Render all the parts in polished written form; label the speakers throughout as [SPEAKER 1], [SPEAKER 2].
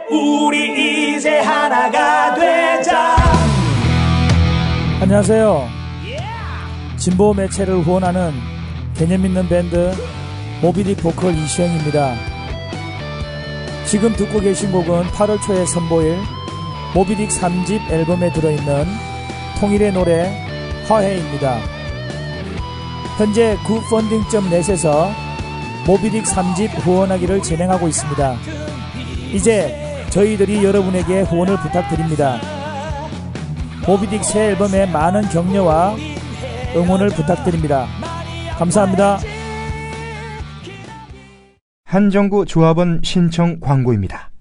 [SPEAKER 1] 우리 이제 하나가 되자.
[SPEAKER 2] 안녕하세요. 진보 매체를 후원하는 개념 있는 밴드 모비딕 보컬 이시영입니다. 지금 듣고 계신 곡은 8월 초에 선보일 모비딕 3집 앨범에 들어있는 통일의 노래 화해입니다. 현재 굿펀딩.net에서 모비딕 3집 후원하기를 진행하고 있습니다. 이제 저희들이 여러분에게 후원을 부탁드립니다. 모비딕 새 앨범의 많은 격려와 응원을 부탁드립니다. 감사합니다.
[SPEAKER 3] 한정구 조합원 신청 광고입니다.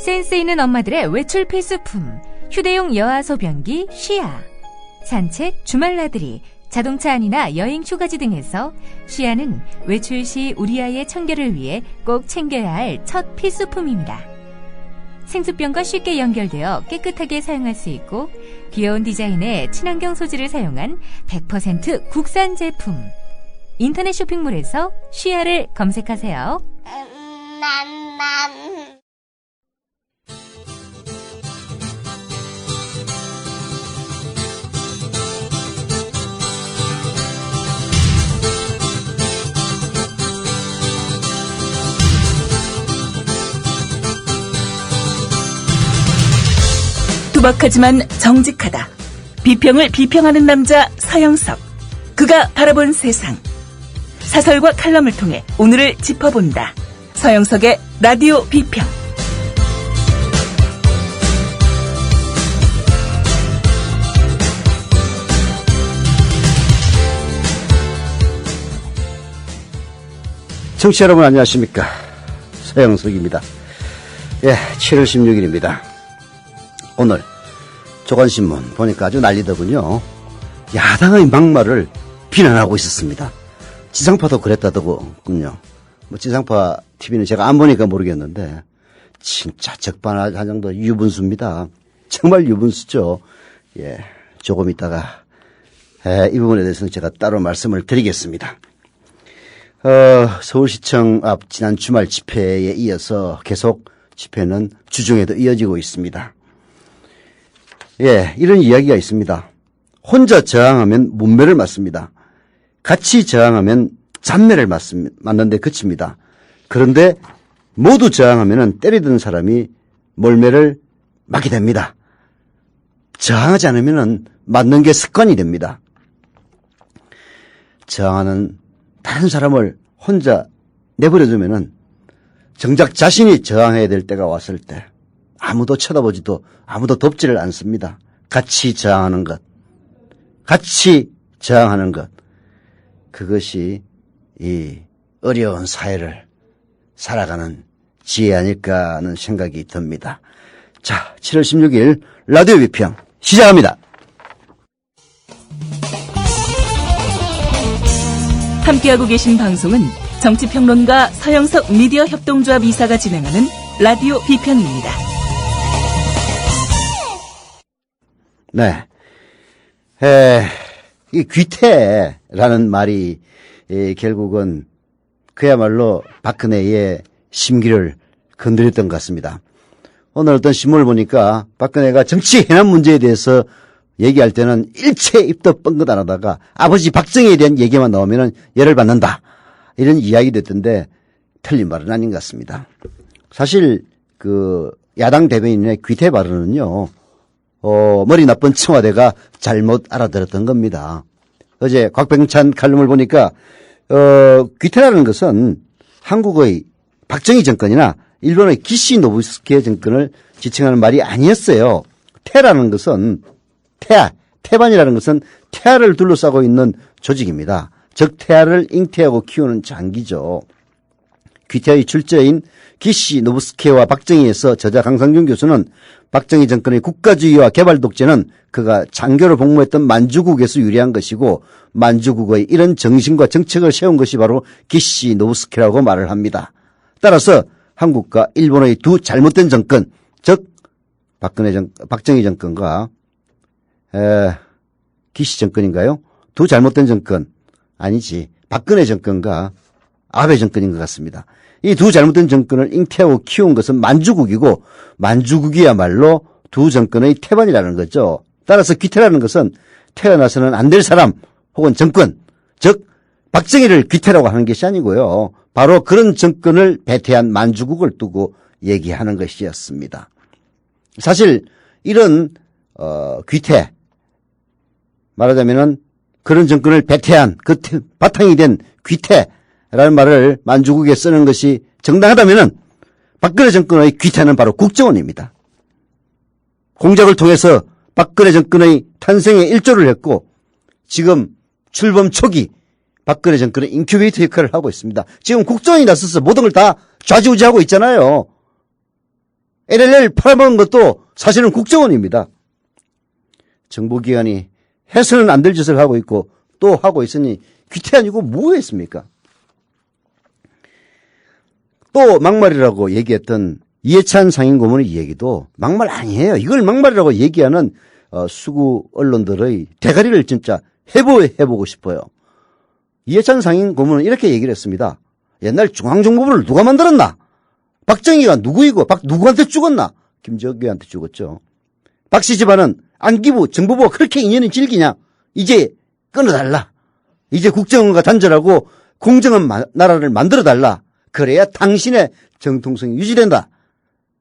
[SPEAKER 4] 센스 있는 엄마들의 외출 필수품, 휴대용 여아 소변기 쉬아. 산책, 주말 나들이, 자동차 안이나 여행 휴가지 등에서 쉬아는 외출 시 우리 아이의 청결을 위해 꼭 챙겨야 할 첫 필수품입니다. 생수병과 쉽게 연결되어 깨끗하게 사용할 수 있고 귀여운 디자인의 친환경 소재를 사용한 100% 국산 제품. 인터넷 쇼핑몰에서 쉬아를 검색하세요.
[SPEAKER 5] 투박하지만 정직하다. 비평을 비평하는 남자 서영석. 그가 바라본 세상. 사설과 칼럼을 통해 오늘을 짚어본다. 서영석의 라디오 비평.
[SPEAKER 6] 청취자 여러분 안녕하십니까. 서영석입니다. 7월 16일입니다. 오늘 조간신문 보니까 아주 난리더군요. 야당의 막말을 비난하고 있었습니다. 지상파도 그랬다더군요. 지상파 TV는 제가 안 보니까 모르겠는데 진짜 적반하장도 유분수입니다. 정말 유분수죠. 조금 있다가 이 부분에 대해서는 제가 따로 말씀을 드리겠습니다. 서울시청 앞 지난 주말 집회에 이어서 계속 집회는 주중에도 이어지고 있습니다. 이런 이야기가 있습니다. 혼자 저항하면 문매를 맞습니다. 같이 저항하면 잔매를 맞는데 그칩니다. 그런데 모두 저항하면 때리던 사람이 몰매를 맞게 됩니다. 저항하지 않으면 맞는 게 습관이 됩니다. 저항하는 다른 사람을 혼자 내버려두면 정작 자신이 저항해야 될 때가 왔을 때 아무도 쳐다보지도 아무도 돕지를 않습니다. 같이 저항하는 것. 같이 저항하는 것. 그것이 이 어려운 사회를 살아가는 지혜 아닐까 하는 생각이 듭니다. 자, 7월 16일 라디오 비평 시작합니다.
[SPEAKER 5] 함께하고 계신 방송은 정치평론가 서영석 미디어 협동조합 이사가 진행하는 라디오 비평입니다.
[SPEAKER 6] 이 귀태라는 말이 결국은 그야말로 박근혜의 심기를 건드렸던 것 같습니다. 오늘 어떤 신문을 보니까 박근혜가 정치 해남 문제에 대해서 얘기할 때는 일체 입도 뻥긋 안 하다가 아버지 박정희에 대한 얘기만 나오면 열을 받는다. 이런 이야기도 했던데 틀린 말은 아닌 것 같습니다. 사실 야당 대변인의 귀태 발언은요. 머리 나쁜 청와대가 잘못 알아들었던 겁니다. 어제 곽병찬 칼럼을 보니까 귀태라는 것은 한국의 박정희 정권이나 일본의 기시 노부스케 정권을 지칭하는 말이 아니었어요. 태라는 것은 태반이라는 것은 태아를 둘러싸고 있는 조직입니다. 즉 태아를 잉태하고 키우는 장기죠. 귀태의 출제인 기시 노부스케와 박정희에서 저자 강상준 교수는 박정희 정권의 국가주의와 개발 독재는 그가 장교로 복무했던 만주국에서 유래한 것이고 만주국의 이런 정신과 정책을 세운 것이 바로 기시 노부스케라고 말을 합니다. 따라서 한국과 일본의 두 잘못된 정권, 즉 박정희 정권과 기시 정권인가요? 두 잘못된 정권, 아니지, 박근혜 정권과 아베 정권인 것 같습니다. 이 두 잘못된 정권을 잉태하고 키운 것은 만주국이고 만주국이야말로 두 정권의 태반이라는 거죠. 따라서 귀태라는 것은 태어나서는 안 될 사람 혹은 정권, 즉 박정희를 귀태라고 하는 것이 아니고요. 바로 그런 정권을 배태한 만주국을 두고 얘기하는 것이었습니다. 사실 이런 귀태, 말하자면은 그런 정권을 배태한 그 바탕이 된 귀태라는 말을 만주국에 쓰는 것이 정당하다면은 박근혜 정권의 귀태는 바로 국정원입니다. 공작을 통해서 박근혜 정권의 탄생에 일조를 했고 지금 출범 초기 박근혜 정권의 인큐베이터 역할을 하고 있습니다. 지금 국정원이 나서서 모든 걸 다 좌지우지하고 있잖아요. LLL 팔아먹은 것도 사실은 국정원입니다. 정보기관이 해서는 안 될 짓을 하고 있고 또 하고 있으니 귀태 아니고 뭐했습니까? 또 막말이라고 얘기했던 이해찬 상임고문의 얘기도 막말 아니에요. 이걸 막말이라고 얘기하는 수구 언론들의 대가리를 진짜 해보고 싶어요. 이해찬 상임고문은 이렇게 얘기를 했습니다. 옛날 중앙정보부를 누가 만들었나? 박정희가 누구이고 누구한테 죽었나? 김정규한테 죽었죠. 박씨 집안은 안기부 정보부가 그렇게 인연이 질기냐? 이제 끊어달라. 이제 국정원과 단절하고 공정한 나라를 만들어달라. 그래야 당신의 정통성이 유지된다.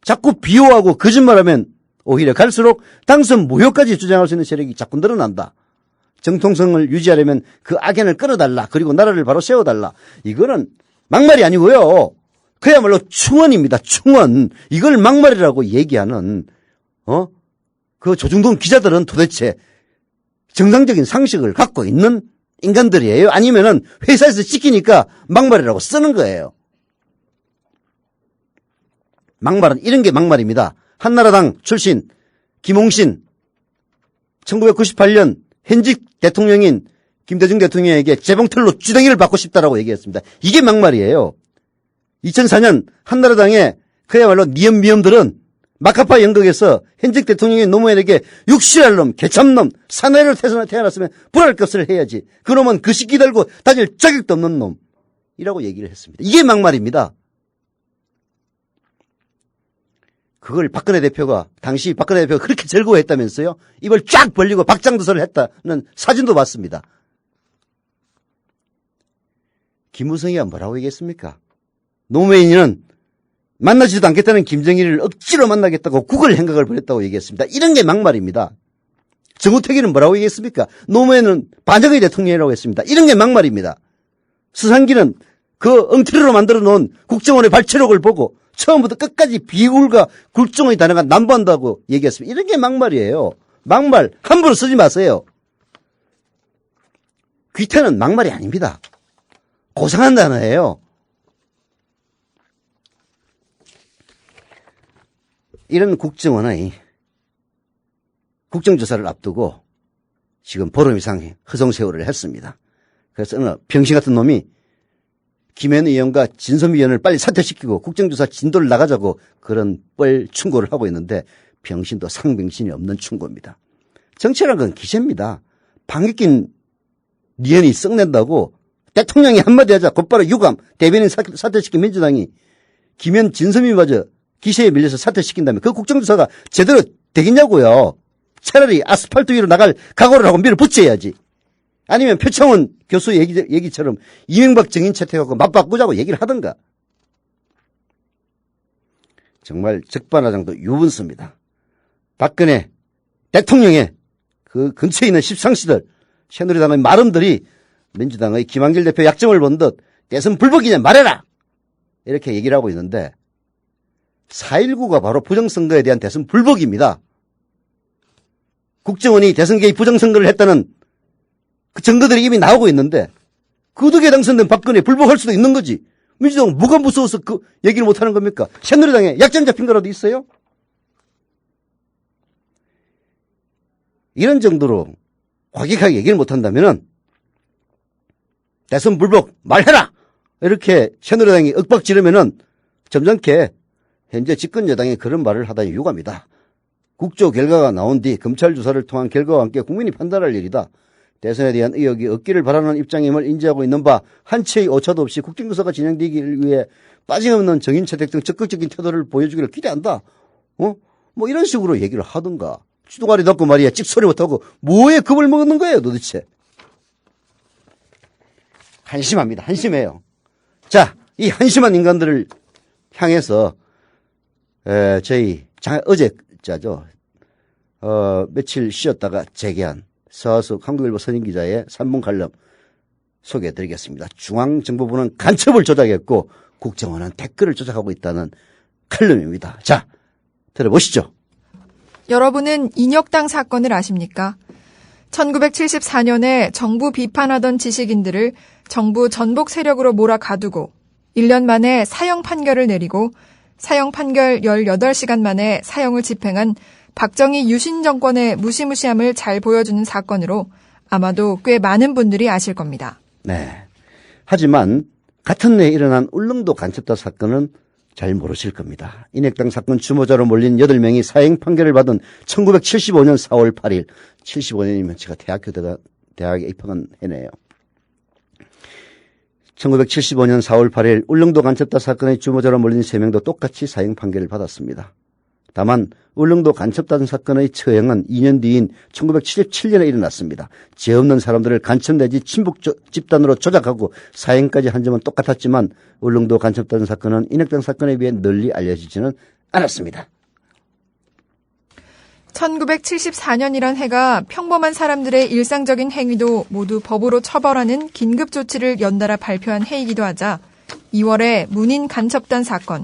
[SPEAKER 6] 자꾸 비호하고 거짓말하면 오히려 갈수록 당선 무효까지 주장할 수 있는 세력이 자꾸 늘어난다. 정통성을 유지하려면 그 악연을 끊어달라. 그리고 나라를 바로 세워달라. 이거는 막말이 아니고요. 그야말로 충언입니다. 충언. 이걸 막말이라고 얘기하는 그 조중동 기자들은 도대체 정상적인 상식을 갖고 있는 인간들이에요? 아니면은 회사에서 시키니까 막말이라고 쓰는 거예요? 막말은 이런 게 막말입니다. 한나라당 출신 김홍신 1998년 현직 대통령인 김대중 대통령에게 재봉틀로 주댕이를 받고 싶다라고 얘기했습니다. 이게 막말이에요. 2004년 한나라당의 그야말로 니엄미엄들은 마카파 연극에서 현직 대통령의 노무현에게 육실할 놈, 개참놈, 사내를 태어났으면 불알 것을 해야지. 그놈은 그 시기 달고 다닐 자격도 없는 놈이라고 얘기를 했습니다. 이게 막말입니다. 그걸 당시 박근혜 대표가 그렇게 즐거워했다면서요? 입을 쫙 벌리고 박장도설을 했다는 사진도 봤습니다. 김무성이가 뭐라고 얘기했습니까? 노무현이는 만나지도 않겠다는 김정일을 억지로 만나겠다고 국을 행각을 벌였다고 얘기했습니다. 이런 게 막말입니다. 정우택이는 뭐라고 얘기했습니까? 노무현은 반정의 대통령이라고 했습니다. 이런 게 막말입니다. 스상기는 그 엉터리로 만들어 놓은 국정원의 발췌록을 보고 처음부터 끝까지 비굴과 굴종의 단어가 남부한다고 얘기했습니다. 이런 게 막말이에요. 막말 함부로 쓰지 마세요. 귀태는 막말이 아닙니다. 고상한 단어예요. 이런 국정원의 국정조사를 앞두고 지금 보름 이상 허송세월을 했습니다. 그래서 어느 병신 같은 놈이 김현 의원과 진섬 의원을 빨리 사퇴시키고 국정조사 진도를 나가자고 그런 뻘 충고를 하고 있는데 병신도 상병신이 없는 충고입니다. 정치라는 건 기세입니다. 방귀 낀 니언이 썩낸다고 대통령이 한마디 하자 곧바로 유감, 대변인 사퇴시킨 민주당이 김현 진섬이마저 기세에 밀려서 사퇴시킨다면 그 국정조사가 제대로 되겠냐고요. 차라리 아스팔트 위로 나갈 각오를 하고 밀어붙여야지. 아니면 표창원 교수 얘기처럼 이명박 정인 채택하고 맞바꾸자고 얘기를 하던가. 정말 적반하장도 유분수입니다. 박근혜 대통령의 그 근처에 있는 십상시들, 새누리당의 마름들이 민주당의 김한길 대표 약점을 본 듯 대선 불복이냐 말해라! 이렇게 얘기를 하고 있는데 4.19가 바로 부정선거에 대한 대선 불복입니다. 국정원이 대선 개입 부정선거를 했다는 그 증거들이 이미 나오고 있는데 그 덕에 당선된 박근혜 불복할 수도 있는 거지. 민주당은 뭐가 무서워서 그 얘기를 못하는 겁니까? 새누리당에 약점 잡힌 거라도 있어요? 이런 정도로 과격하게 얘기를 못한다면은 대선 불복 말해라! 이렇게 새누리당이 윽박 지르면은 점잖게 현재 집권 여당이 그런 말을 하다니 유감이다. 국조 결과가 나온 뒤 검찰 조사를 통한 결과와 함께 국민이 판단할 일이다. 대선에 대한 의혹이 없기를 바라는 입장임을 인지하고 있는 바 한 치의 오차도 없이 국정조사가 진행되기 위해 빠짐없는 정인 채택 등 적극적인 태도를 보여주기를 기대한다. 뭐 이런 식으로 얘기를 하던가. 주둥아리 넣고 말이야 찍소리 못하고 뭐에 겁을 먹는 거예요 도대체. 한심합니다. 한심해요. 자, 이 한심한 인간들을 향해서 저희 어제자죠. 며칠 쉬었다가 재개한 서하숙 한국일보 선임기자의 3분 칼럼 소개해드리겠습니다. 중앙정보부는 간첩을 조작했고 국정원은 댓글을 조작하고 있다는 칼럼입니다. 자, 들어보시죠.
[SPEAKER 7] 여러분은 인혁당 사건을 아십니까? 1974년에 정부 비판하던 지식인들을 정부 전복 세력으로 몰아가두고 1년 만에 사형 판결을 내리고 사형 판결 18시간 만에 사형을 집행한 박정희 유신 정권의 무시무시함을 잘 보여주는 사건으로 아마도 꽤 많은 분들이 아실 겁니다.
[SPEAKER 6] 네. 하지만 같은 해에 일어난 울릉도 간첩단 사건은 잘 모르실 겁니다. 인혁당 사건 주모자로 몰린 8명이 사형 판결을 받은 1975년 4월 8일, 75년이면 제가 대학에 입학한 해네요. 1975년 4월 8일 울릉도 간첩단 사건의 주모자로 몰린 3명도 똑같이 사형 판결을 받았습니다. 다만 울릉도 간첩단 사건의 처형은 2년 뒤인 1977년에 일어났습니다. 죄 없는 사람들을 간첩 내지 친북 집단으로 조작하고 사형까지 한 점은 똑같았지만 울릉도 간첩단 사건은 인혁당 사건에 비해 널리 알려지지는 않았습니다.
[SPEAKER 7] 1974년이란 해가 평범한 사람들의 일상적인 행위도 모두 법으로 처벌하는 긴급 조치를 연달아 발표한 해이기도 하자 2월에 문인 간첩단 사건,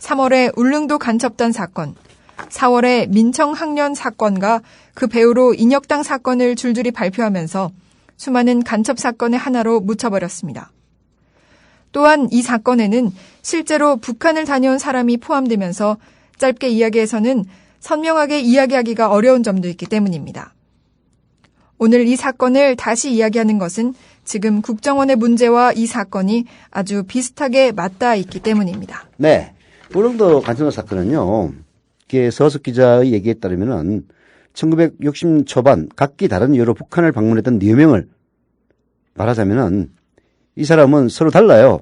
[SPEAKER 7] 3월에 울릉도 간첩단 사건, 4월에 민청 학년 사건과 그 배후로 인혁당 사건을 줄줄이 발표하면서 수많은 간첩 사건의 하나로 묻혀버렸습니다. 또한 이 사건에는 실제로 북한을 다녀온 사람이 포함되면서 짧게 이야기해서는 선명하게 이야기하기가 어려운 점도 있기 때문입니다. 오늘 이 사건을 다시 이야기하는 것은 지금 국정원의 문제와 이 사건이 아주 비슷하게 맞닿아 있기 때문입니다.
[SPEAKER 6] 네. 울릉도 간첩단 사건은요. 서하숙 기자의 얘기에 따르면은 1960 초반 각기 다른 이유로 북한을 방문했던 4명을 말하자면은 이 사람은 서로 달라요.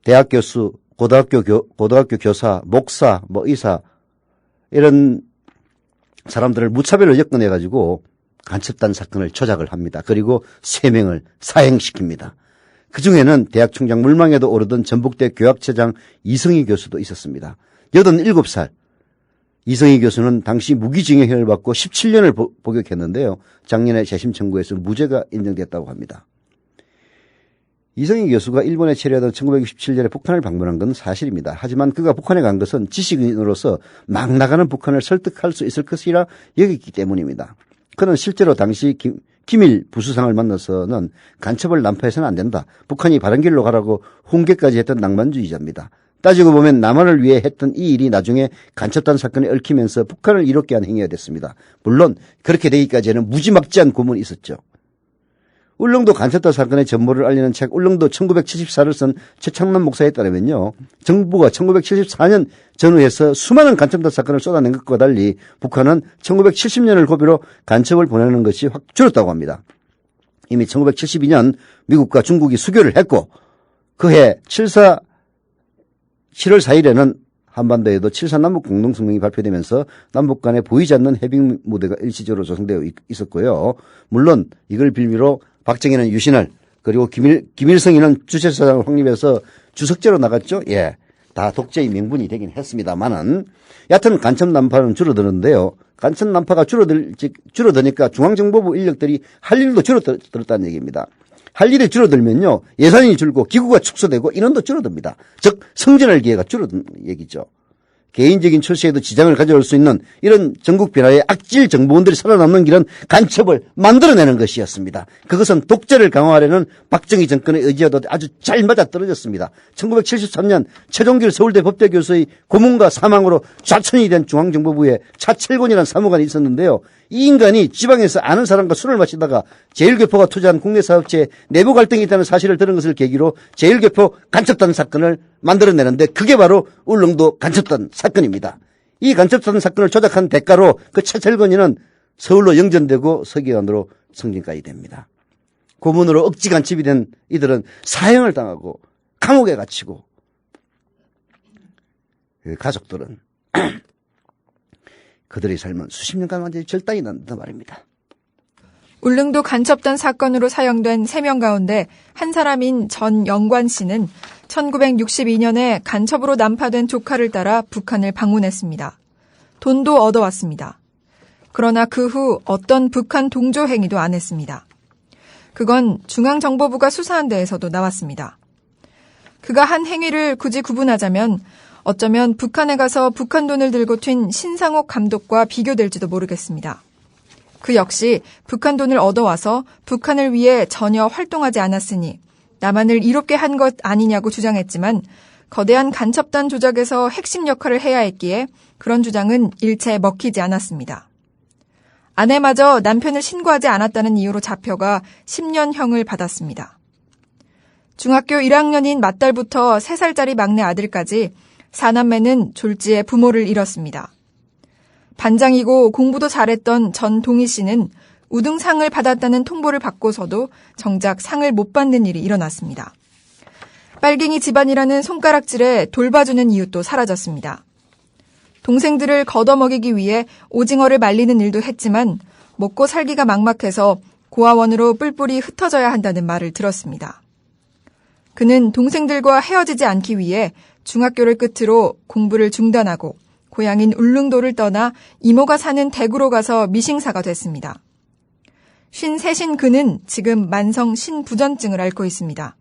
[SPEAKER 6] 대학 교수, 고등학교 교사, 목사, 의사 이런 사람들을 무차별로 접근해가지고 간첩단 사건을 조작을 합니다. 그리고 3명을 사형시킵니다. 그중에는 대학 총장 물망에도 오르던 전북대 교학처장 이성희 교수도 있었습니다. 87살 이성희 교수는 당시 무기징역형을 받고 17년을 복역했는데요. 작년에 재심 청구에서 무죄가 인정됐다고 합니다. 이성희 교수가 일본에 체류하던 1967년에 북한을 방문한 건 사실입니다. 하지만 그가 북한에 간 것은 지식인으로서 막 나가는 북한을 설득할 수 있을 것이라 여겼기 때문입니다. 그는 실제로 당시 김일 부수상을 만나서는 간첩을 난파해서는 안 된다. 북한이 바른 길로 가라고 훈계까지 했던 낭만주의자입니다. 따지고 보면 남한을 위해 했던 이 일이 나중에 간첩단 사건에 얽히면서 북한을 이롭게 한 행위가 됐습니다. 물론 그렇게 되기까지는 무지막지한 고문이 있었죠. 울릉도 간첩단 사건의 전모를 알리는 책 울릉도 1974를 쓴 최창남 목사에 따르면요. 정부가 1974년 전후에서 수많은 간첩단 사건을 쏟아낸 것과 달리 북한은 1970년을 고비로 간첩을 보내는 것이 확 줄었다고 합니다. 이미 1972년 미국과 중국이 수교를 했고 그해 7월 4일에는 한반도에도 7.4 남북 공동성명이 발표되면서 남북 간에 보이지 않는 해빙 무대가 일시적으로 조성되어 있었고요. 물론 이걸 빌미로 박정희는 유신을 그리고 김일성이는 주체사장을 확립해서 주석제로 나갔죠. 예, 다 독재의 명분이 되긴 했습니다만은 여하튼 간첩 난파는 줄어드는데요. 간첩 난파가 줄어드니까 중앙정보부 인력들이 할 일도 줄어들었다는 얘기입니다. 할 일이 줄어들면요. 예산이 줄고 기구가 축소되고 인원도 줄어듭니다. 즉 성전할 기회가 줄어든 얘기죠. 개인적인 출세에도 지장을 가져올 수 있는 이런 전국 변화에 악질 정보원들이 살아남는 길은 간첩을 만들어내는 것이었습니다. 그것은 독재를 강화하려는 박정희 정권의 의지와도 아주 잘 맞아떨어졌습니다. 1973년 최종길 서울대 법대 교수의 고문과 사망으로 좌천이 된 중앙정보부에 차철곤이라는 사무관이 있었는데요. 이 인간이 지방에서 아는 사람과 술을 마시다가 제일교포가 투자한 국내사업체에 내부 갈등이 있다는 사실을 들은 것을 계기로 제일교포 간첩단 사건을 만들어내는데 그게 바로 울릉도 간첩단 사건입니다. 이 간첩단 사건을 조작한 대가로 그 차철건이는 서울로 영전되고 서기관으로 성진까지 됩니다. 고문으로 억지 간첩이 된 이들은 사형을 당하고 감옥에 갇히고 그 가족들은 그들의 삶은 수십 년간 완전히 절단이 난단 말입니다.
[SPEAKER 7] 울릉도 간첩단 사건으로 사형된 3명 가운데 한 사람인 전영관 씨는 1962년에 간첩으로 난파된 조카를 따라 북한을 방문했습니다. 돈도 얻어왔습니다. 그러나 그 후 어떤 북한 동조 행위도 안 했습니다. 그건 중앙정보부가 수사한 데에서도 나왔습니다. 그가 한 행위를 굳이 구분하자면 어쩌면 북한에 가서 북한 돈을 들고 튄 신상옥 감독과 비교될지도 모르겠습니다. 그 역시 북한 돈을 얻어와서 북한을 위해 전혀 활동하지 않았으니 남한을 이롭게 한 것 아니냐고 주장했지만 거대한 간첩단 조작에서 핵심 역할을 해야 했기에 그런 주장은 일체 먹히지 않았습니다. 아내마저 남편을 신고하지 않았다는 이유로 잡혀가 10년형을 받았습니다. 중학교 1학년인 맏딸부터 3살짜리 막내 아들까지 4남매는 졸지에 부모를 잃었습니다. 반장이고 공부도 잘했던 전동희 씨는 우등상을 받았다는 통보를 받고서도 정작 상을 못 받는 일이 일어났습니다. 빨갱이 집안이라는 손가락질에 돌봐주는 이웃도 사라졌습니다. 동생들을 걷어먹이기 위해 오징어를 말리는 일도 했지만 먹고 살기가 막막해서 고아원으로 뿔뿔이 흩어져야 한다는 말을 들었습니다. 그는 동생들과 헤어지지 않기 위해 중학교를 끝으로 공부를 중단하고 고향인 울릉도를 떠나 이모가 사는 대구로 가서 미싱사가 됐습니다. 53인 그는 지금 만성 신부전증을 앓고 있습니다.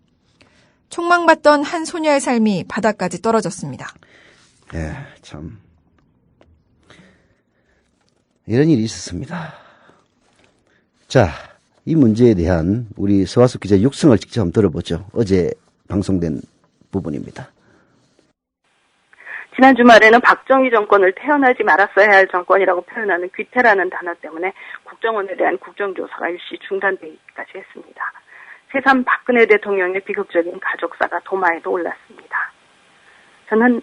[SPEAKER 7] 촉망받던 한 소녀의 삶이 바닥까지 떨어졌습니다.
[SPEAKER 6] 예, 참 이런 일이 있었습니다. 자, 이 문제에 대한 우리 서화숙 기자의 육성을 직접 한번 들어보죠. 어제 방송된 부분입니다.
[SPEAKER 8] 지난 주말에는 박정희 정권을 태어나지 말았어야 할 정권이라고 표현하는 귀태라는 단어 때문에 국정원에 대한 국정조사가 일시 중단되기까지 했습니다. 새삼 박근혜 대통령의 비극적인 가족사가 도마에도 올랐습니다. 저는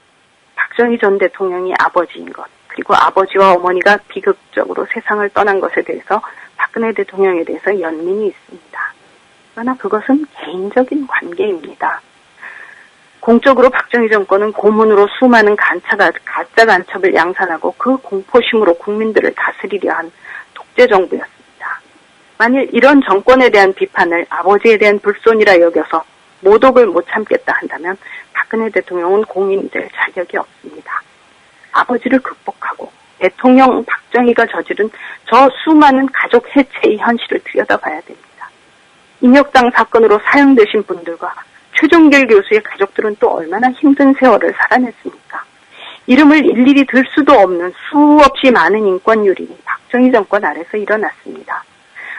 [SPEAKER 8] 박정희 전 대통령이 아버지인 것, 그리고 아버지와 어머니가 비극적으로 세상을 떠난 것에 대해서 박근혜 대통령에 대해서 연민이 있습니다. 그러나 그것은 개인적인 관계입니다. 공적으로 박정희 정권은 고문으로 수많은 가짜 간첩을 양산하고 그 공포심으로 국민들을 다스리려 한 독재 정부였습니다. 만일 이런 정권에 대한 비판을 아버지에 대한 불손이라 여겨서 모독을 못 참겠다 한다면 박근혜 대통령은 공인이 될 자격이 없습니다. 아버지를 극복하고 대통령 박정희가 저지른 저 수많은 가족 해체의 현실을 들여다봐야 됩니다. 인혁당 사건으로 사형되신 분들과 최종길 교수의 가족들은 또 얼마나 힘든 세월을 살아냈습니까? 이름을 일일이 들 수도 없는 수없이 많은 인권 유린이 박정희 정권 아래서 일어났습니다.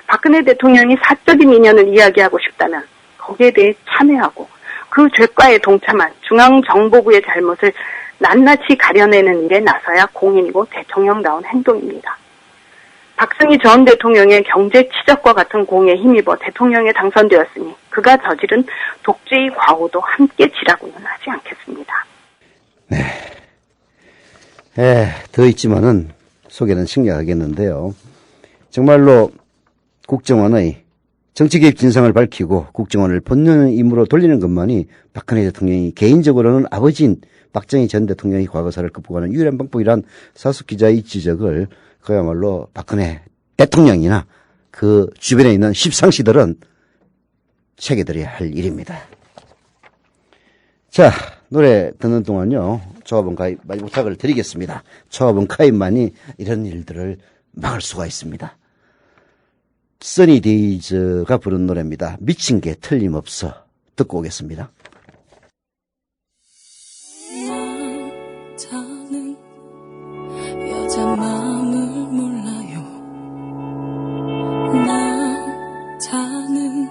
[SPEAKER 8] 박근혜 대통령이 사적인 인연을 이야기하고 싶다면 거기에 대해 참여하고 그 죄과에 동참한 중앙정보부의 잘못을 낱낱이 가려내는 일에 나서야 공인이고 대통령다운 행동입니다. 박정희 전 대통령의 경제 치적과 같은 공에 힘입어 대통령에 당선되었으니 그가 저지른 독재의 과오도 함께 지라고는 하지 않겠습니다.
[SPEAKER 6] 네. 더 있지만은 소개는 생략하겠는데요. 정말로 국정원의 정치개입 진상을 밝히고 국정원을 본연의 임무로 돌리는 것만이 박근혜 대통령이 개인적으로는 아버지인 박정희 전 대통령의 과거사를 극복하는 유일한 방법이란 사숙 기자의 지적을 그야말로 박근혜 대통령이나 그 주변에 있는 십상시들은 새겨들어야 할 일입니다. 자, 노래 듣는 동안요, 조합원 가입 많이 부탁을 드리겠습니다. 조합원 가입만이 이런 일들을 막을 수가 있습니다. 써니데이즈가 부른 노래입니다. 미친 게 틀림없어. 듣고 오겠습니다.
[SPEAKER 9] 남자는 여자 마음을 몰라요. 남자는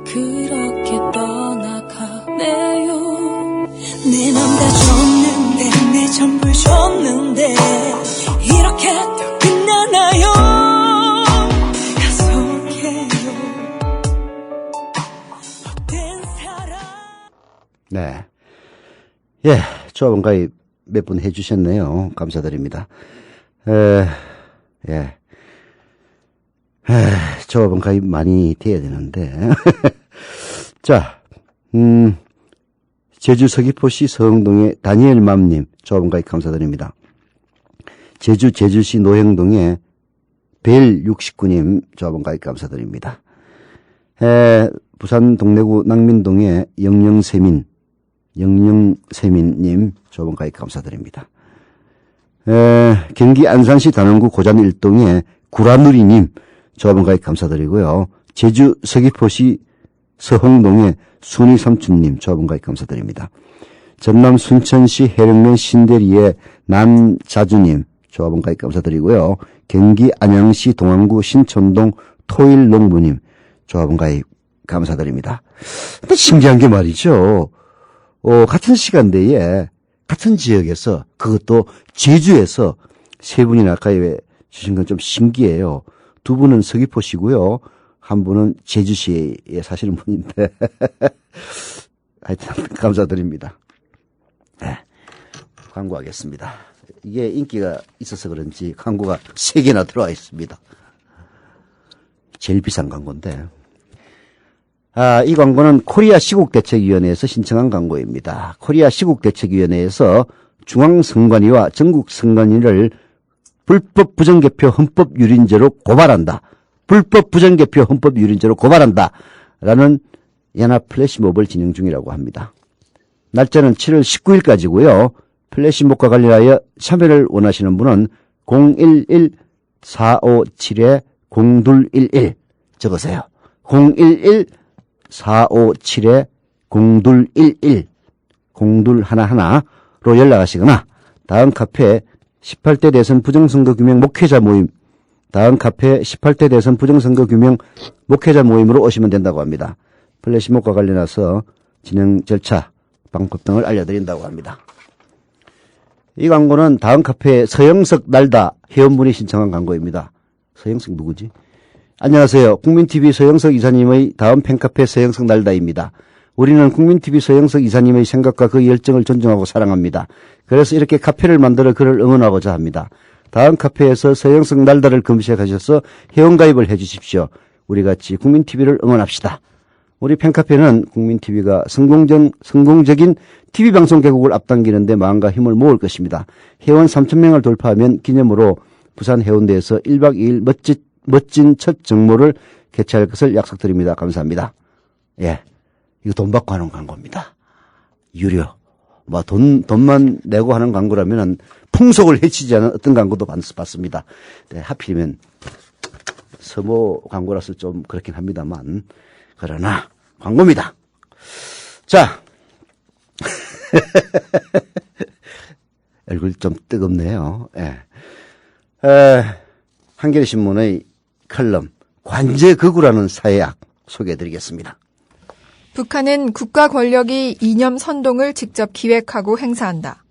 [SPEAKER 9] 그렇게 떠나가네요. 내 맘 다 줬는데 내 전부 줬는데 이렇게 또 끝나나요?
[SPEAKER 6] 네. 예, 조합원 가입 몇 분 해주셨네요. 감사드립니다. 예. 조합원 가입 많이 돼야 되는데. 자, 제주 서귀포시 서흥동의 다니엘맘님 조합원 가입 감사드립니다. 제주시 노행동의 벨69님 조합원 가입 감사드립니다. 부산 동래구 낭민동의 영영세민님 조합원 가입 감사드립니다. 경기 안산시 단원구 고잔 1동의 구라누리님 조합원 가입 감사드리고요. 제주 서귀포시 서흥동의 순이삼촌님 조합원 가입 감사드립니다. 전남 순천시 해령면 신대리의 남자주님 조합원 가입 감사드리고요. 경기 안양시 동안구 신촌동 토일농부님 조합원 가입 감사드립니다. 근데 신기한 게 말이죠. 같은 시간대에 같은 지역에서 그것도 제주에서 세 분이나 가입해 주신 건 좀 신기해요. 두 분은 서귀포시고요. 한 분은 제주시에 사시는 분인데 하여튼 감사드립니다. 네, 광고하겠습니다. 이게 인기가 있어서 그런지 광고가 3개나 들어와 있습니다. 제일 비싼 광고인데 이 광고는 코리아 시국대책위원회에서 신청한 광고입니다. 코리아 시국대책위원회에서 중앙선관위와 전국선관위를 불법 부정개표 헌법유린죄로 고발한다. 불법 부정개표 헌법유린죄로 고발한다. 라는 연합 플래시몹을 진행 중이라고 합니다. 날짜는 7월 19일까지고요. 플래시몹과 관련하여 참여를 원하시는 분은 011-457-0211 적으세요. 011-457-0211 0211로 연락하시거나 다음 카페 18대 대선 부정선거 규명 목회자 모임 다음 카페 18대 대선 부정선거 규명 목회자 모임으로 오시면 된다고 합니다. 플래시몹과 관련해서 진행 절차, 방법 등을 알려드린다고 합니다. 이 광고는 다음 카페 서영석 날다 회원분이 신청한 광고입니다. 서영석 누구지? 안녕하세요. 국민TV 서영석 이사님의 다음 팬카페 서영석 날다입니다. 우리는 국민TV 서영석 이사님의 생각과 그 열정을 존중하고 사랑합니다. 그래서 이렇게 카페를 만들어 그를 응원하고자 합니다. 다음 카페에서 서영석 날다를 검색하셔서 회원가입을 해주십시오. 우리같이 국민TV를 응원합시다. 우리 팬카페는 국민TV가 성공적인 TV방송 개국을 앞당기는 데 마음과 힘을 모을 것입니다. 회원 3,000명을 돌파하면 기념으로 부산 해운대에서 1박 2일 멋진 첫 정모를 개최할 것을 약속드립니다. 감사합니다. 예, 이거 돈 받고 하는 광고입니다. 유료. 돈만 내고 하는 광고라면 풍속을 해치지 않은 어떤 광고도 받습니다. 네, 하필이면 서모 광고라서 좀 그렇긴 합니다만 그러나 광고입니다. 자, 얼굴 좀 뜨겁네요. 예. 한겨레신문의 칼럼 관제거구라는 사회학 소개해드리겠습니다.
[SPEAKER 7] 북한은 국가 권력이 이념 선동을 직접 기획하고 행사한다.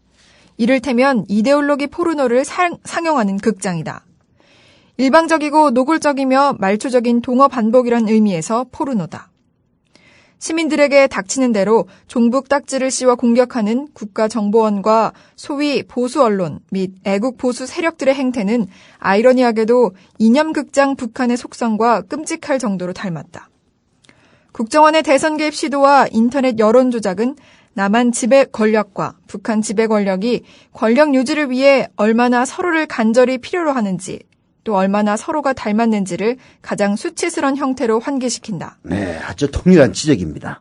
[SPEAKER 7] 이를테면 이데올로기 포르노를 상영하는 극장이다. 일방적이고 노골적이며 말초적인 동어 반복이란 의미에서 포르노다. 시민들에게 닥치는 대로 종북 딱지를 씌워 공격하는 국가정보원과 소위 보수 언론 및 애국 보수 세력들의 행태는 아이러니하게도 이념극장 북한의 속성과 끔찍할 정도로 닮았다. 국정원의 대선 개입 시도와 인터넷 여론 조작은 남한 지배 권력과 북한 지배 권력이 권력 유지를 위해 얼마나 서로를 간절히 필요로 하는지 또 얼마나 서로가 닮았는지를 가장 수치스러운 형태로 환기시킨다.
[SPEAKER 6] 네, 아주 통일한 지적입니다.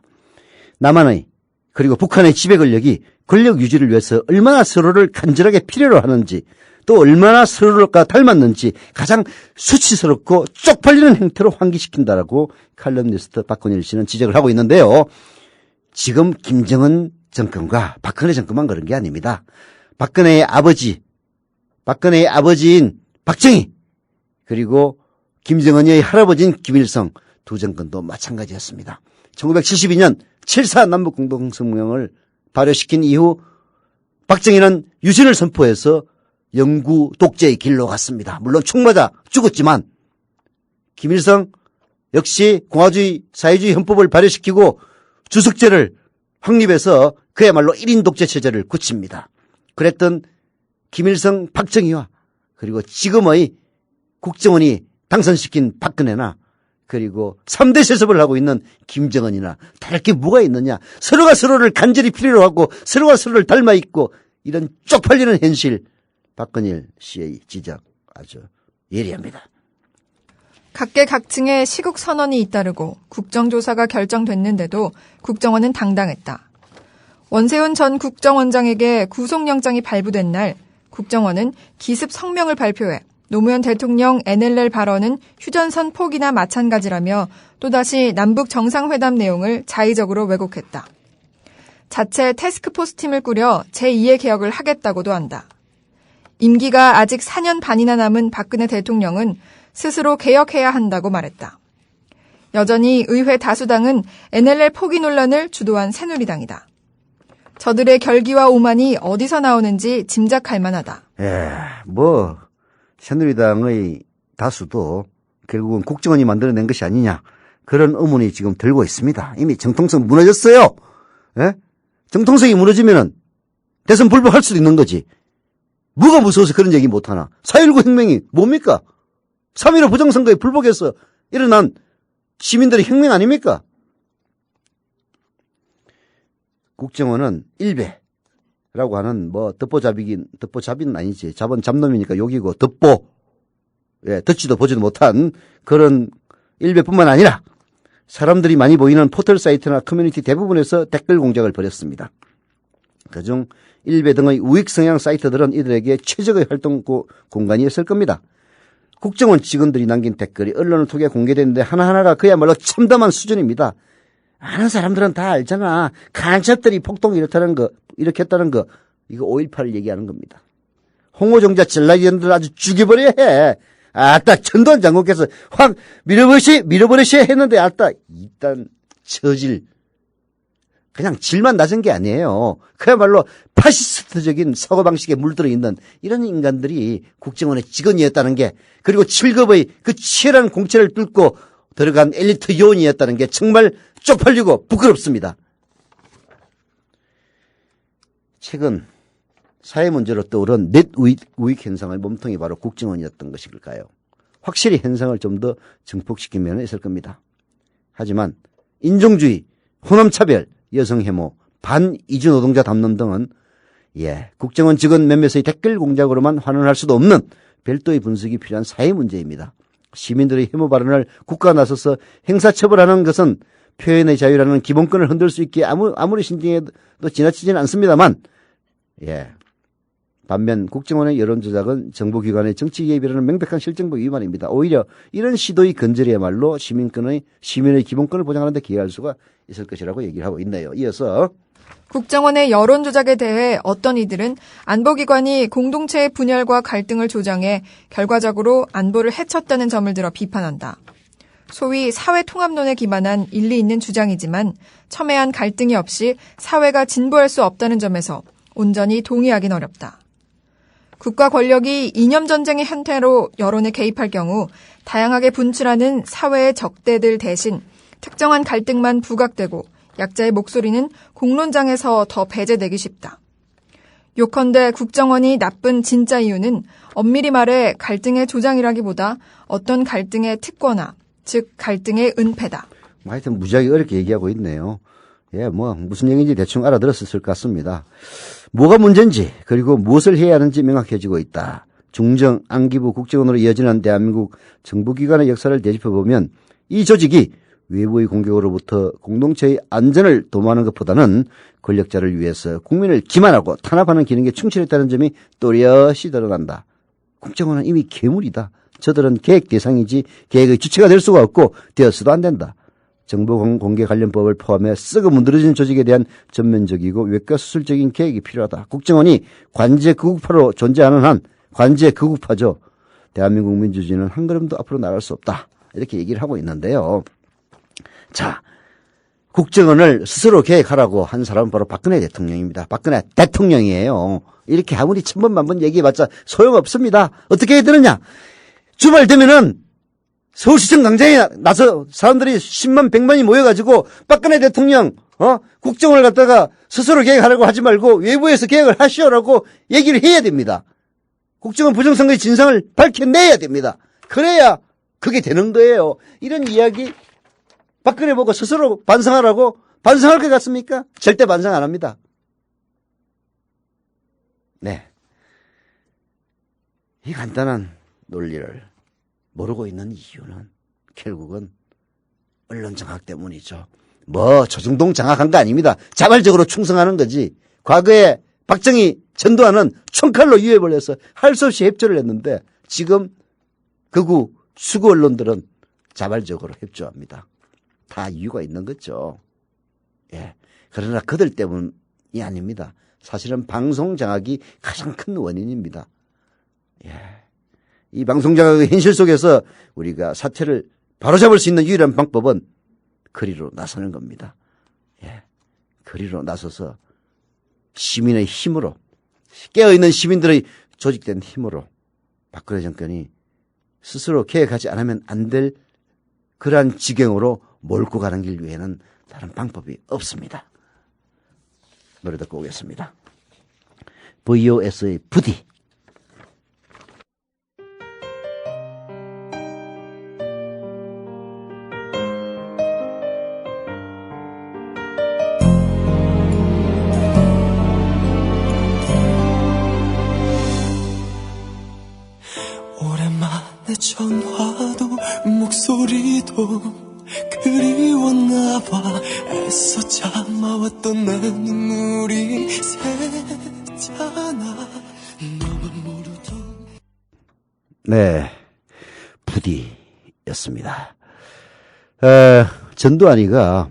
[SPEAKER 6] 남한의 그리고 북한의 지배 권력이 권력 유지를 위해서 얼마나 서로를 간절하게 필요로 하는지 또 얼마나 서로가 닮았는지 가장 수치스럽고 쪽팔리는 행태로 환기시킨다라고 칼럼니스트 박근일 씨는 지적을 하고 있는데요. 지금 김정은 정권과 박근혜 정권만 그런 게 아닙니다. 박근혜의 아버지인 박정희 그리고 김정은의 할아버지인 김일성 두 정권도 마찬가지였습니다. 1972년 7.4 남북공동성명을 발효시킨 이후 박정희는 유신을 선포해서 영구 독재의 길로 갔습니다. 물론 총 맞아 죽었지만 김일성 역시 공화주의 사회주의 헌법을 발효시키고 주석제를 확립해서 그야말로 1인 독재 체제를 굳힙니다. 그랬던 김일성 박정희와 그리고 지금의 국정원이 당선시킨 박근혜나 그리고 3대 세습을 하고 있는 김정은이나 다를 게 뭐가 있느냐. 서로가 서로를 간절히 필요로 하고 서로가 서로를 닮아 있고 이런 쪽팔리는 현실. 박근일 씨의 지적 아주 예리합니다.
[SPEAKER 7] 각계각층의 시국 선언이 잇따르고 국정조사가 결정됐는데도 국정원은 당당했다. 원세훈 전 국정원장에게 구속영장이 발부된 날 국정원은 기습 성명을 발표해 노무현 대통령 NLL 발언은 휴전선 포기나 마찬가지라며 또다시 남북 정상회담 내용을 자의적으로 왜곡했다. 자체 태스크포스 팀을 꾸려 제2의 개혁을 하겠다고도 한다. 임기가 아직 4년 반이나 남은 박근혜 대통령은 스스로 개혁해야 한다고 말했다. 여전히 의회 다수당은 NLL 포기 논란을 주도한 새누리당이다. 저들의 결기와 오만이 어디서 나오는지 짐작할 만하다.
[SPEAKER 6] 새누리당의 다수도 결국은 국정원이 만들어낸 것이 아니냐. 그런 의문이 지금 들고 있습니다. 이미 정통성 무너졌어요. 예? 정통성이 무너지면은 대선 불복할 수도 있는 거지. 뭐가 무서워서 그런 얘기 못하나. 4.19 혁명이 뭡니까? 3.15 부정선거에 불복해서 일어난 시민들의 혁명 아닙니까? 국정원은 일베라고 하는 덮보잡이는 아니지. 잡놈이니까 욕이고 듣지도 보지도 못한 그런 일베뿐만 아니라 사람들이 많이 보이는 포털 사이트나 커뮤니티 대부분에서 댓글 공작을 벌였습니다. 그중 일베 등의 우익 성향 사이트들은 이들에게 최적의 활동 공간이었을 겁니다. 국정원 직원들이 남긴 댓글이 언론을 통해 공개됐는데 하나하나가 그야말로 참담한 수준입니다. 아는 사람들은 다 알잖아. 간첩들이 폭동 일으켰다는 거 이거 5.18을 얘기하는 겁니다. 홍오정자 전라위원들 아주 죽여버려야 해. 딱 전두환 장군께서 확 밀어버리셔야 했는데 일단 저질. 그냥 질만 낮은 게 아니에요. 그야말로 파시스트적인 사고방식에 물들어 있는 이런 인간들이 국정원의 직원이었다는 게, 그리고 7급의 그 치열한 공채를 뚫고 들어간 엘리트 요원이었다는 게 정말 쪽팔리고 부끄럽습니다. 최근 사회 문제로 떠오른 넷 우익 현상의 몸통이 바로 국정원이었던 것일까요? 확실히 현상을 좀 더 증폭시킨 면은 있을 겁니다. 하지만 인종주의, 호남차별, 여성혐오, 반이주 노동자 담론 등은 국정원 직원 몇몇의 댓글 공작으로만 환원할 수도 없는 별도의 분석이 필요한 사회 문제입니다. 시민들의 혐오 발언을 국가가 나서서 행사처벌하는 것은 표현의 자유라는 기본권을 흔들 수 있기에 아무리 신중해도 지나치지는 않습니다만, 반면 국정원의 여론조작은 정보기관의 정치 개입이라는 명백한 실정법 위반입니다. 오히려 이런 시도의 건절이야말로 시민의 기본권을 보장하는 데 기여할 수가 있을 것이라고 얘기를 하고 있네요. 이어서
[SPEAKER 7] 국정원의 여론조작에 대해 어떤 이들은 안보기관이 공동체의 분열과 갈등을 조장해 결과적으로 안보를 해쳤다는 점을 들어 비판한다. 소위 사회통합론에 기반한 일리 있는 주장이지만 첨예한 갈등이 없이 사회가 진보할 수 없다는 점에서 온전히 동의하긴 어렵다. 국가 권력이 이념전쟁의 형태로 여론에 개입할 경우 다양하게 분출하는 사회의 적대들 대신 특정한 갈등만 부각되고 약자의 목소리는 공론장에서 더 배제되기 쉽다. 요컨대 국정원이 나쁜 진짜 이유는 엄밀히 말해 갈등의 조장이라기보다 어떤 갈등의 특권화, 즉 갈등의 은폐다.
[SPEAKER 6] 하여튼 무지하게 어렵게 얘기하고 있네요. 무슨 얘기인지 대충 알아들었을 것 같습니다. 뭐가 문제인지 그리고 무엇을 해야 하는지 명확해지고 있다. 중정, 안기부, 국정원으로 이어지는 대한민국 정부기관의 역사를 되짚어보면 이 조직이 외부의 공격으로부터 공동체의 안전을 도모하는 것보다는 권력자를 위해서 국민을 기만하고 탄압하는 기능에 충실했다는 점이 또렷이 드러난다. 국정원은 이미 괴물이다. 저들은 계획 대상이지 계획의 주체가 될 수가 없고 되어서도 안 된다. 정보 공개 관련법을 포함해 썩어 문드러진 조직에 대한 전면적이고 외과수술적인 계획이 필요하다. 국정원이 관제 극우파로 존재하는 한 관제 극우파죠. 대한민국 민주주의는 한 걸음도 앞으로 나갈 수 없다. 이렇게 얘기를 하고 있는데요. 자, 국정원을 스스로 계획하라고 한 사람은 바로 박근혜 대통령입니다. 박근혜 대통령이에요. 이렇게 아무리 천번 만번 얘기해봤자 소용없습니다. 어떻게 해야 되느냐? 주말 되면은 서울시청 광장에 나서 사람들이 10만 100만이 모여가지고 박근혜 대통령 국정원을 갖다가 스스로 계획하라고 하지 말고 외부에서 계획을 하시오라고 얘기를 해야 됩니다. 국정원 부정선거의 진상을 밝혀내야 됩니다. 그래야 그게 되는 거예요. 이런 이야기 박근혜 보고 스스로 반성하라고 반성할 것 같습니까? 절대 반성 안 합니다. 네. 이 간단한 논리를 모르고 있는 이유는 결국은 언론 장악 때문이죠. 뭐 조중동 장악한 거 아닙니다. 자발적으로 충성하는 거지. 과거에 박정희 전두환은 총칼로 유해버려서 할 수 없이 협조를 했는데 지금 극우 수구 언론들은 자발적으로 협조합니다. 다 이유가 있는 거죠. 예. 그러나 그들 때문이 아닙니다. 사실은 방송 장악이 가장 큰 원인입니다. 예. 이 방송 장악의 현실 속에서 우리가 사태를 바로잡을 수 있는 유일한 방법은 거리로 나서는 겁니다. 예. 거리로 나서서 시민의 힘으로, 깨어있는 시민들의 조직된 힘으로 박근혜 정권이 스스로 개혁하지 않으면 안 될 그러한 지경으로 몰고 가는 길 외에는 다른 방법이 없습니다. 노래 듣고 오겠습니다. VOS의 부디.
[SPEAKER 9] 오랜만에 전화도 목소리도 그리웠나봐. 애써 참아왔던 내 눈물이 새잖아. 너만 모르던.
[SPEAKER 6] 네, 부디였습니다. 전두환이가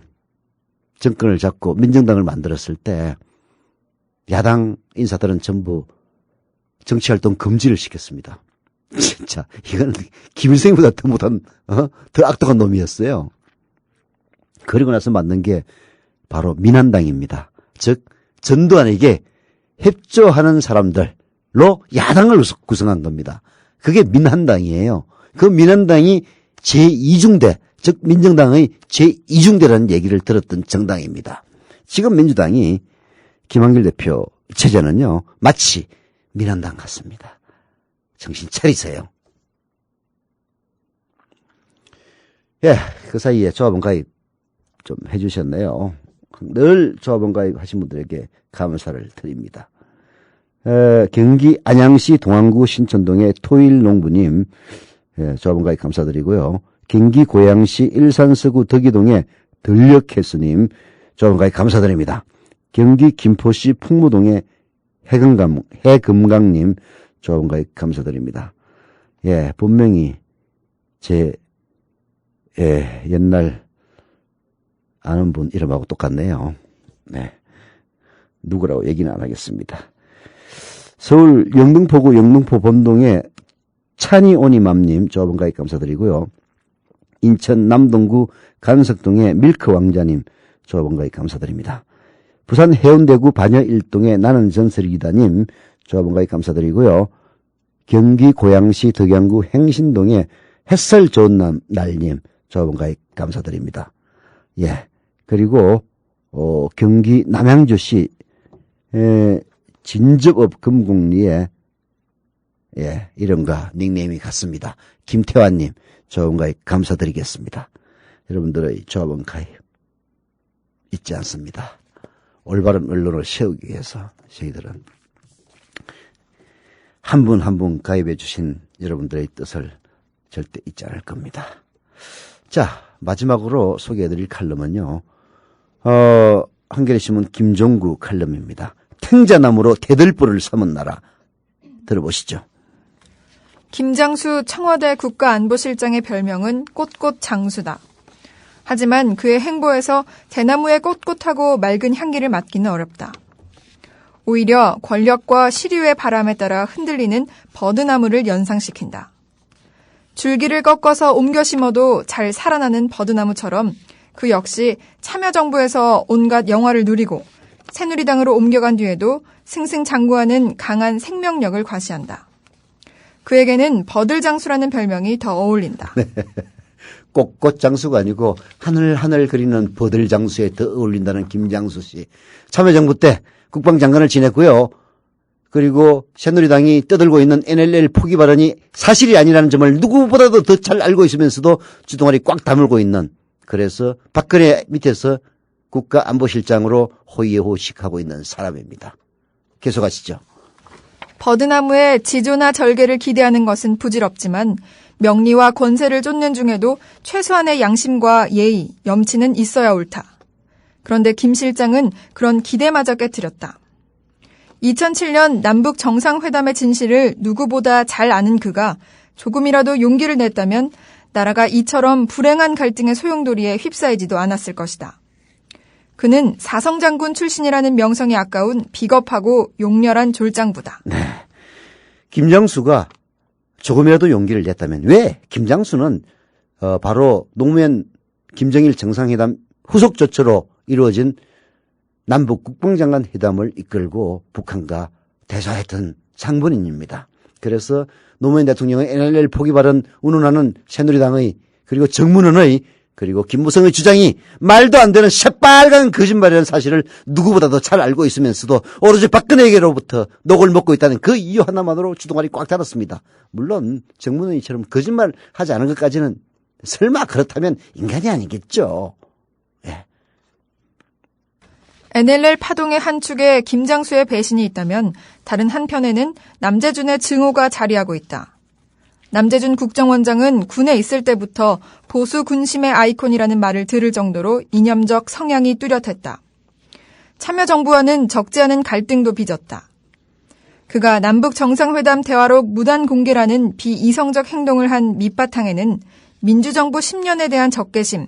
[SPEAKER 6] 정권을 잡고 민정당을 만들었을 때 야당 인사들은 전부 정치활동 금지를 시켰습니다. 진짜 이건 김일성보다 더 못한 더 악독한 놈이었어요. 그리고 나서 만든 게 바로 민한당입니다. 즉 전두환에게 협조하는 사람들로 야당을 구성한 겁니다. 그게 민한당이에요. 그 민한당이 제2중대, 즉 민정당의 제2중대라는 얘기를 들었던 정당입니다. 지금 민주당이 김한길 대표 체제는요 마치 민한당 같습니다. 정신 차리세요. 예, 그 사이에 조합원 가입 좀 해주셨네요. 늘 조합원 가입 하신 분들에게 감사를 드립니다. 경기 안양시 동안구 신천동의 토일농부님, 조합원 가입 감사드리고요. 경기 고양시 일산서구 덕이동의 들녘해수님, 조합원 가입 감사드립니다. 경기 김포시 풍무동의 해금강님, 조합원 가입 감사드립니다. 예, 분명히 옛날 아는 분 이름하고 똑같네요. 네. 누구라고 얘기는 안 하겠습니다. 서울 영등포구 영등포 본동의 찬이오니맘님, 조합원 가입 감사드리고요. 인천 남동구 간석동의 밀크왕자님, 조합원 가입 감사드립니다. 부산 해운대구 반여일동의 나는 전설이다님, 조합원 가입 감사드리고요. 경기 고양시 덕양구 행신동의 햇살 좋은 날님, 조합원 가입 감사드립니다. 예. 그리고, 경기 남양주시, 진접업 금곡리에, 예, 이름과 닉네임이 같습니다. 김태환님, 조합원 가입 감사드리겠습니다. 여러분들의 조합원 가입 잊지 않습니다. 올바른 언론을 세우기 위해서 저희들은 한 분 한 분 가입해 주신 여러분들의 뜻을 절대 잊지 않을 겁니다. 자, 마지막으로 소개해드릴 칼럼은요. 한겨레신문 김종구 칼럼입니다. 탱자나무로 대들보를 삼은 나라. 들어보시죠.
[SPEAKER 7] 김장수 청와대 국가안보실장의 별명은 꽃꽃장수다. 하지만 그의 행보에서 대나무의 꼿꼿하고 맑은 향기를 맡기는 어렵다. 오히려 권력과 시류의 바람에 따라 흔들리는 버드나무를 연상시킨다. 줄기를 꺾어서 옮겨 심어도 잘 살아나는 버드나무처럼 그 역시 참여정부에서 온갖 영화를 누리고 새누리당으로 옮겨간 뒤에도 승승장구하는 강한 생명력을 과시한다. 그에게는 버들장수라는 별명이 더 어울린다.
[SPEAKER 6] 꽃꽃장수가 아니고 하늘하늘 그리는 버들장수에 더 어울린다는 김장수 씨. 참여정부 때 국방장관을 지냈고요. 그리고 새누리당이 떠들고 있는 NLL 포기 발언이 사실이 아니라는 점을 누구보다도 더 잘 알고 있으면서도 주둥아리 꽉 다물고 있는, 그래서 박근혜 밑에서 국가안보실장으로 호의호식하고 있는 사람입니다. 계속하시죠.
[SPEAKER 7] 버드나무에 지조나 절개를 기대하는 것은 부질없지만 명리와 권세를 쫓는 중에도 최소한의 양심과 예의, 염치는 있어야 옳다. 그런데 김 실장은 그런 기대마저 깨트렸다. 2007년 남북 정상회담의 진실을 누구보다 잘 아는 그가 조금이라도 용기를 냈다면 나라가 이처럼 불행한 갈등의 소용돌이에 휩싸이지도 않았을 것이다. 그는 사성장군 출신이라는 명성이 아까운 비겁하고 용렬한 졸장부다.
[SPEAKER 6] 네. 김장수가 조금이라도 용기를 냈다면, 왜 김장수는 바로 노무현 김정일 정상회담 후속 조처로 이루어진 남북 국방장관 회담을 이끌고 북한과 대화했던 상본인입니다. 그래서 노무현 대통령의 NLL 포기 발언 운운하는 새누리당의, 그리고 정문원의, 그리고 김무성의 주장이 말도 안 되는 새빨간 거짓말이라는 사실을 누구보다도 잘 알고 있으면서도 오로지 박근혜에게로부터 녹을 먹고 있다는 그 이유 하나만으로 주둥아리 꽉 달았습니다. 물론 정문원이처럼 거짓말 하지 않은 것까지는 설마 그렇다면 인간이 아니겠죠. 예.
[SPEAKER 7] NLL 파동의 한 축에 김장수의 배신이 있다면 다른 한편에는 남재준의 증오가 자리하고 있다. 남재준 국정원장은 군에 있을 때부터 보수 군심의 아이콘이라는 말을 들을 정도로 이념적 성향이 뚜렷했다. 참여정부와는 적지 않은 갈등도 빚었다. 그가 남북 정상회담 대화록 무단 공개라는 비이성적 행동을 한 밑바탕에는 민주정부 10년에 대한 적개심,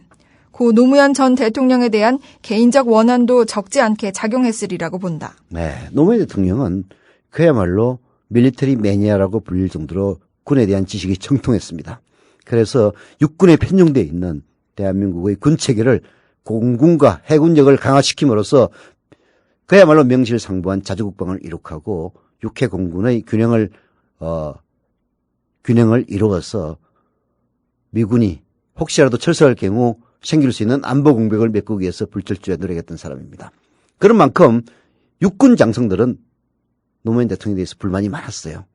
[SPEAKER 7] 고 노무현 전 대통령에 대한 개인적 원한도 적지 않게 작용했으리라고 본다.
[SPEAKER 6] 네, 노무현 대통령은 그야말로 밀리터리 매니아라고 불릴 정도로 군에 대한 지식이 정통했습니다. 그래서 육군에 편중되어 있는 대한민국의 군체계를 공군과 해군력을 강화시킴으로써 그야말로 명실상부한 자주국방을 이룩하고 육해 공군의 균형을 이루어서 미군이 혹시라도 철수할 경우 생길 수 있는 안보 공백을 메꾸기 위해서 불철주야 노력했던 사람입니다. 그런 만큼 육군 장성들은 노무현 대통령에 대해서 불만이 많았어요.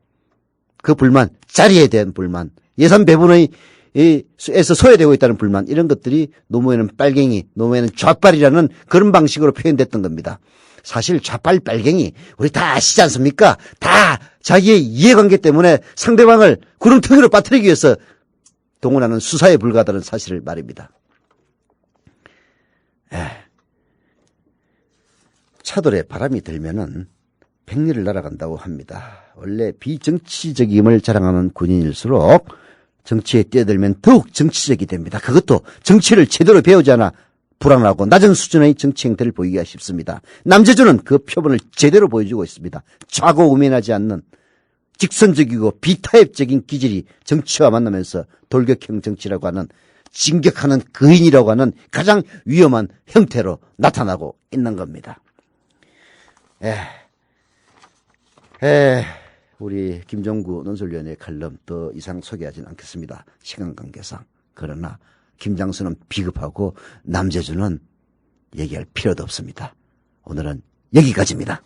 [SPEAKER 6] 그 불만, 자리에 대한 불만, 예산 배분의 에서 소외되고 있다는 불만, 이런 것들이 노무현은 빨갱이, 노무현은 좌빨이라는 그런 방식으로 표현됐던 겁니다. 사실 좌빨 빨갱이 우리 다 아시지 않습니까? 다 자기의 이해관계 때문에 상대방을 구름텅이로 빠뜨리기 위해서 동원하는 수사에 불과하다는 사실을 말입니다. 차돌에 바람이 들면은 백리를 날아간다고 합니다. 원래 비정치적임을 자랑하는 군인일수록 정치에 뛰어들면 더욱 정치적이 됩니다. 그것도 정치를 제대로 배우지 않아 불안하고 낮은 수준의 정치 행태를 보이기가 쉽습니다. 남재준은 그 표본을 제대로 보여주고 있습니다. 좌고우면하지 않는 직선적이고 비타협적인 기질이 정치와 만나면서 돌격형 정치라고 하는, 진격하는 거인이라고 하는 가장 위험한 형태로 나타나고 있는 겁니다. 우리 김종구 논설위원의 칼럼 더 이상 소개하지는 않겠습니다. 시간 관계상. 그러나 김장수는 비겁하고 남재준은 얘기할 필요도 없습니다. 오늘은 여기까지입니다.